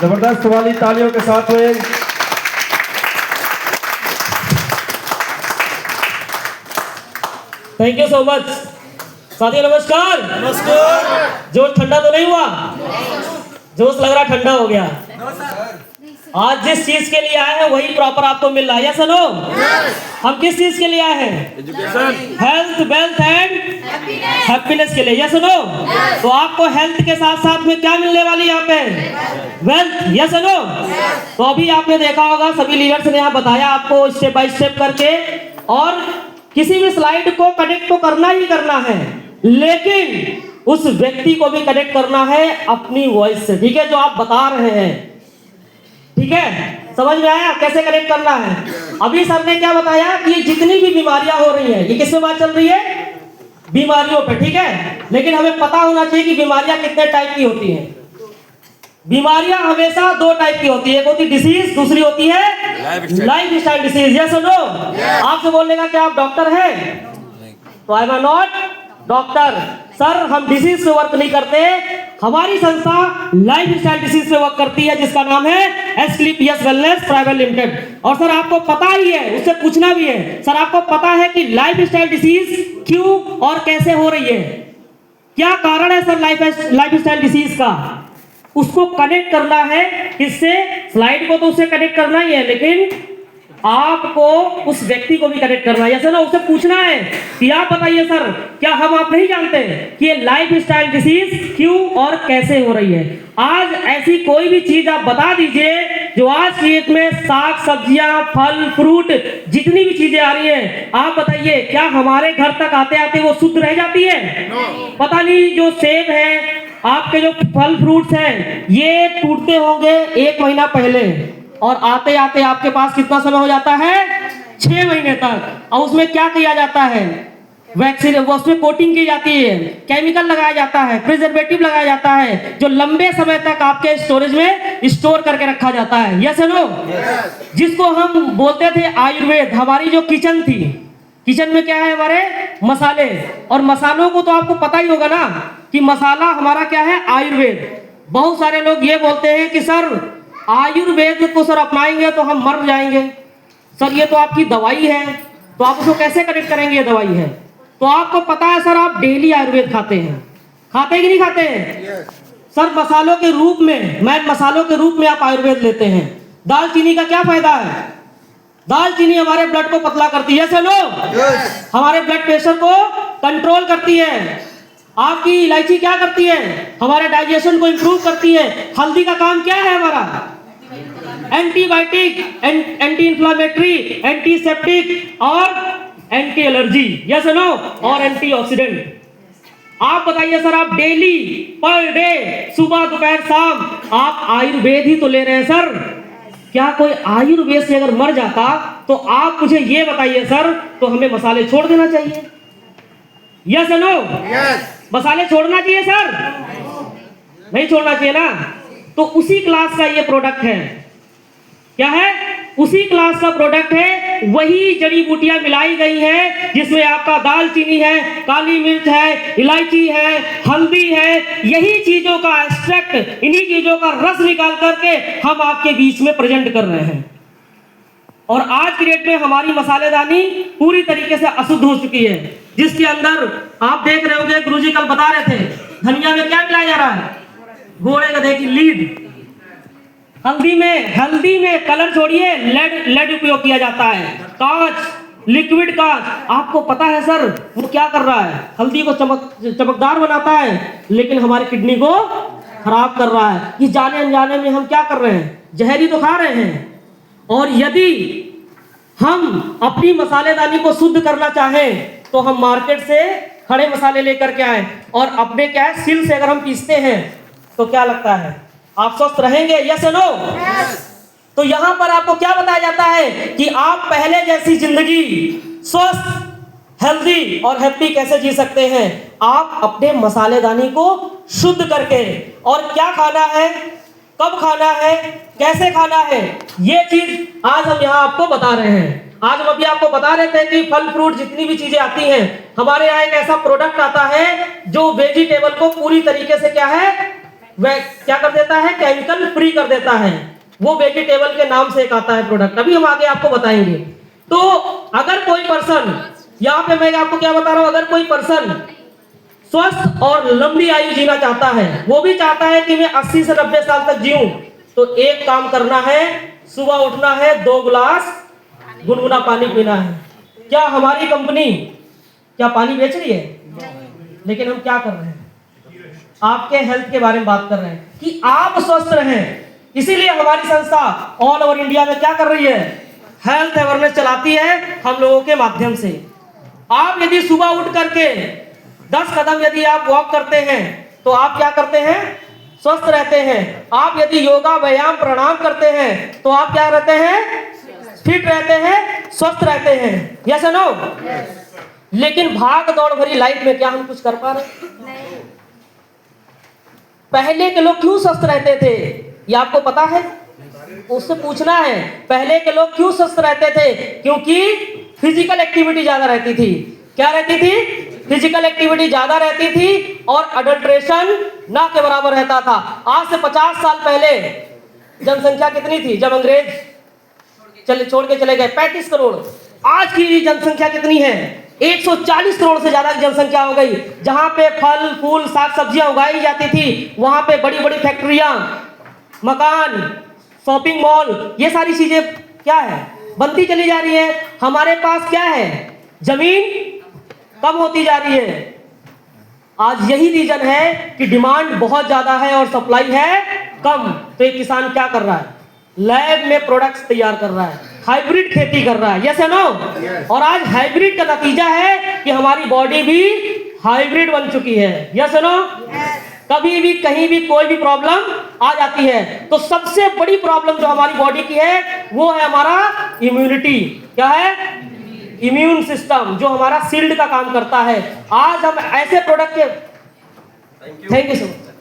जबरदस्त वाली तालियों के साथ में थैंक यू सो मच। साथियों नमस्कार। नमस्कार। जोश ठंडा तो नहीं हुआ? जोश लग रहा ठंडा हो गया। आज जिस चीज के लिए आए हैं वही प्रॉपर आपको मिल रहा है। Yes no? हम किस चीज के लिए आए हैं? Education, health, wealth and happiness के लिए। Yes no? तो आपको हेल्थ के साथ साथ में क्या मिलने वाली यहाँ पे? वेल्थ। Yes no? तो अभी आपने देखा होगा सभी लीडर्स ने यहाँ बताया आपको स्टेप बाय स्टेप करके, और किसी भी स्लाइड को कनेक्ट तो करना ही करना है, लेकिन उस व्यक्ति को भी कनेक्ट करना है अपनी वॉइस से। ठीक है, जो आप बता रहे हैं। ठीक है, समझ में आया कैसे कनेक्ट करना है? अभी सर ने क्या बताया कि जितनी भी बीमारियां हो रही हैं, ये किस पे बात चल रही है? बीमारियों पे। ठीक है, लेकिन हमें पता होना चाहिए कि बीमारियां कितने टाइप की होती हैं। बीमारियां हमेशा दो टाइप की होती है, एक होती है डिसीज, दूसरी होती है lifestyle disease. Yes no? आपसे बोलने का क्या आप डॉक्टर हैं? तो I am not doctor. Sir हम डिसीज से वर्क नहीं करते, हमारी संस्था लाइफ स्टाइल डिसीज से वर्क करती है, जिसका नाम है एस्क्लेपियस वेलनेस प्राइवेट लिमिटेड। और सर आपको पता ही है, उससे पूछना भी है, सर आपको पता है कि लाइफ स्टाइल डिसीज क्यों और कैसे हो रही है? क्या कारण है सर लाइफ स्टाइल डिसीज का? उसको कनेक्ट करना है किससे? स्लाइड को तो उससे कनेक्ट करना ही है, लेकिन आपको उस व्यक्ति को भी कनेक्ट करना है। ऐसा ना उससे पूछना है कि आप बताइए सर, क्या हम आप नहीं जानते कि ये लाइफ स्टाइल डिसीज क्यों और कैसे हो रही है? आज ऐसी कोई भी चीज आप बता दीजिए जो आज की डेट में साग सब्जियां, फल फ्रूट, जितनी भी चीजें आ रही हैं, आप बताइए क्या हमारे घर तक आते आते वो शुद्ध रह जाती है? पता नहीं, जो सेब है, आपके जो फल फ्रूट्स हैं, ये टूटते होंगे 1 महीना पहले, और आते आते आपके पास कितना समय हो जाता है? 6 महीने तक। और उसमें क्या किया जाता है? वैक्सीन, उसमें कोटिंग की जाती है, केमिकल लगाया जाता है, प्रिजर्वेटिव लगाया जाता है, जो लंबे समय तक आपके स्टोरेज में स्टोर करके रखा जाता है। Yes no? जिसको हम बोलते थे आयुर्वेद। हमारी जो किचन थी, किचन में क्या है? हमारे मसाले, और मसालों को तो आपको पता ही होगा ना कि मसाला हमारा क्या है? आयुर्वेद। बहुत सारे लोग ये बोलते हैं कि सर आयुर्वेद को सर अपनाएंगे तो हम मर जाएंगे। सर ये तो आपकी दवाई है, तो आप उसको कैसे कनेक्ट करेंगे? ये दवाई है। तो आपको पता है सर आप डेली आयुर्वेद खाते हैं, खाते कि नहीं खाते हैं? सर मसालों के रूप में, मसालों के रूप में आप आयुर्वेद लेते हैं। दालचीनी का क्या फायदा है? दालचीनी हमारे ब्लड को पतला करती है। चलो हमारे ब्लड प्रेशर को कंट्रोल करती है। आपकी इलायची क्या करती है? हमारे डाइजेशन को इंप्रूव करती है। हल्दी का काम क्या है हमारा? एंटीबायोटिक, एंटी इंफ्लेमेटरी, एंटीसेप्टिक और एंटी एलर्जी। Yes no? और एंटीऑक्सीडेंट। आप बताइए सर, आप डेली पर डे, सुबह दोपहर शाम, आप आयुर्वेद ही तो ले रहे हैं सर। क्या कोई आयुर्वेद से अगर मर जाता तो आप मुझे ये बताइए सर, तो हमें मसाले छोड़ देना चाहिए? Yes no? मसाले छोड़ना चाहिए सर? नहीं छोड़ना चाहिए ना? तो उसी क्लास का ये प्रोडक्ट है। क्या है? उसी क्लास का प्रोडक्ट है। वही जड़ी बूटियां मिलाई गई है जिसमें आपका दालचीनी है, काली मिर्च है, इलायची है, हल्दी है। यही चीजों का एक्सट्रैक्ट, इन्हीं चीजों का रस निकाल करके हम आपके बीच में प्रेजेंट कर रहे हैं। और आज की डेट में हमारी मसालेदानी पूरी तरीके से अशुद्ध हो चुकी है, जिसके अंदर आप देख रहे होंगे, गुरुजी कल बता रहे थे, धनिया में क्या मिलाया जा रहा है? घोड़े गधे की लीद। हल्दी में कलर छोड़िए, लेड उपयोग किया जाता है, कांच, लिक्विड कांच। आपको पता है सर वो क्या कर रहा है? हल्दी को चमकदार बनाता है, लेकिन हमारी किडनी को खराब कर रहा है। ये जाने अनजाने में हम क्या कर रहे हैं? जहरी तो खा रहे हैं। और यदि हम अपनी मसालेदानी को शुद्ध करना चाहें तो हम मार्केट से खड़े मसाले लेकर के आए, और अपने क्या है, सिल से अगर हम पीसते हैं तो क्या लगता है? आप स्वस्थ रहेंगे? Yes no? तो यहां पर आपको क्या बताया जाता है कि आप पहले जैसी जिंदगी स्वस्थ, हेल्दी और हैप्पी कैसे जी सकते हैं? आप अपने मसालेदानी को शुद्ध करके, और क्या खाना है, कब खाना है, कैसे खाना है, ये चीज आज हम यहाँ आपको बता रहे हैं। आज हम अभी आपको बता रहे थे कि फल फ्रूट जितनी भी चीजें आती हैं, हमारे यहाँ एक ऐसा प्रोडक्ट आता है जो वेजिटेबल को पूरी तरीके से क्या है, वह क्या कर देता है, केमिकल फ्री कर देता है। वो वेजिटेबल के नाम से एक आता है प्रोडक्ट, अभी हम आगे आपको बताएंगे। तो अगर कोई पर्सन, यहाँ पे मैं आपको क्या बता रहा हूं, अगर कोई पर्सन स्वस्थ और लंबी आयु जीना चाहता है, वो भी चाहता है कि मैं 80 से 90 साल तक जीऊं, तो एक काम करना है, सुबह उठना है, 2 गिलास गुनगुना पानी पीना है। क्या हमारी कंपनी क्या पानी बेच रही है? लेकिन हम क्या कर रहे हैं, आपके हेल्थ के बारे में बात कर रहे हैं कि आप स्वस्थ रहें। इसीलिए हमारी संस्था ऑल ओवर इंडिया में क्या कर रही है, हेल्थ अवेयरनेस चलाती है हम लोगों के माध्यम से। आप यदि सुबह उठ करके 10 कदम यदि आप वॉक करते हैं तो आप क्या करते हैं, स्वस्थ रहते हैं। आप यदि योगा व्यायाम प्राणायाम करते हैं तो आप क्या रहते हैं, फिट रहते हैं, स्वस्थ रहते हैं। Yes no? लेकिन भाग दौड़ भरी लाइफ में क्या हम कुछ कर पा रहे हैं? पहले के लोग क्यों स्वस्थ रहते थे, ये आपको पता है? उससे पूछना है, पहले के लोग क्यों स्वस्थ रहते थे? क्योंकि फिजिकल एक्टिविटी ज्यादा रहती थी। क्या रहती थी? फिजिकल एक्टिविटी ज्यादा रहती थी और अडल्ट्रेशन ना के बराबर रहता था। आज से 50 साल पहले जनसंख्या कितनी थी जब अंग्रेज छोड़ के चले गए? 35 करोड़। आज की जनसंख्या कितनी है? 140 करोड़ से ज्यादा की जनसंख्या हो गई। जहां पे फल फूल साग सब्जियां उगाई जाती थी, वहां पे बड़ी बड़ी फैक्ट्रियां, मकान, शॉपिंग मॉल, ये सारी चीजें क्या है, बनती चली जा रही है। हमारे पास क्या है, जमीन कम होती जा रही है। आज यही रीजन है कि डिमांड बहुत ज्यादा है और सप्लाई है कम। तो एक किसान क्या कर रहा है, लैब में प्रोडक्ट्स तैयार कर रहा है, हाइब्रिड खेती कर रहा है। यस या नो? और आज हाइब्रिड का नतीजा है कि हमारी बॉडी भी हाइब्रिड बन चुकी है। यस या नो? कभी भी कहीं भी कोई भी प्रॉब्लम आ जाती है, तो सबसे बड़ी प्रॉब्लम जो हमारी बॉडी की है वो है हमारा इम्यूनिटी। क्या है? इम्यून सिस्टम, जो हमारा शील्ड का काम करता है। आज हम ऐसे प्रोडक्ट के, थैंक यू सो मच।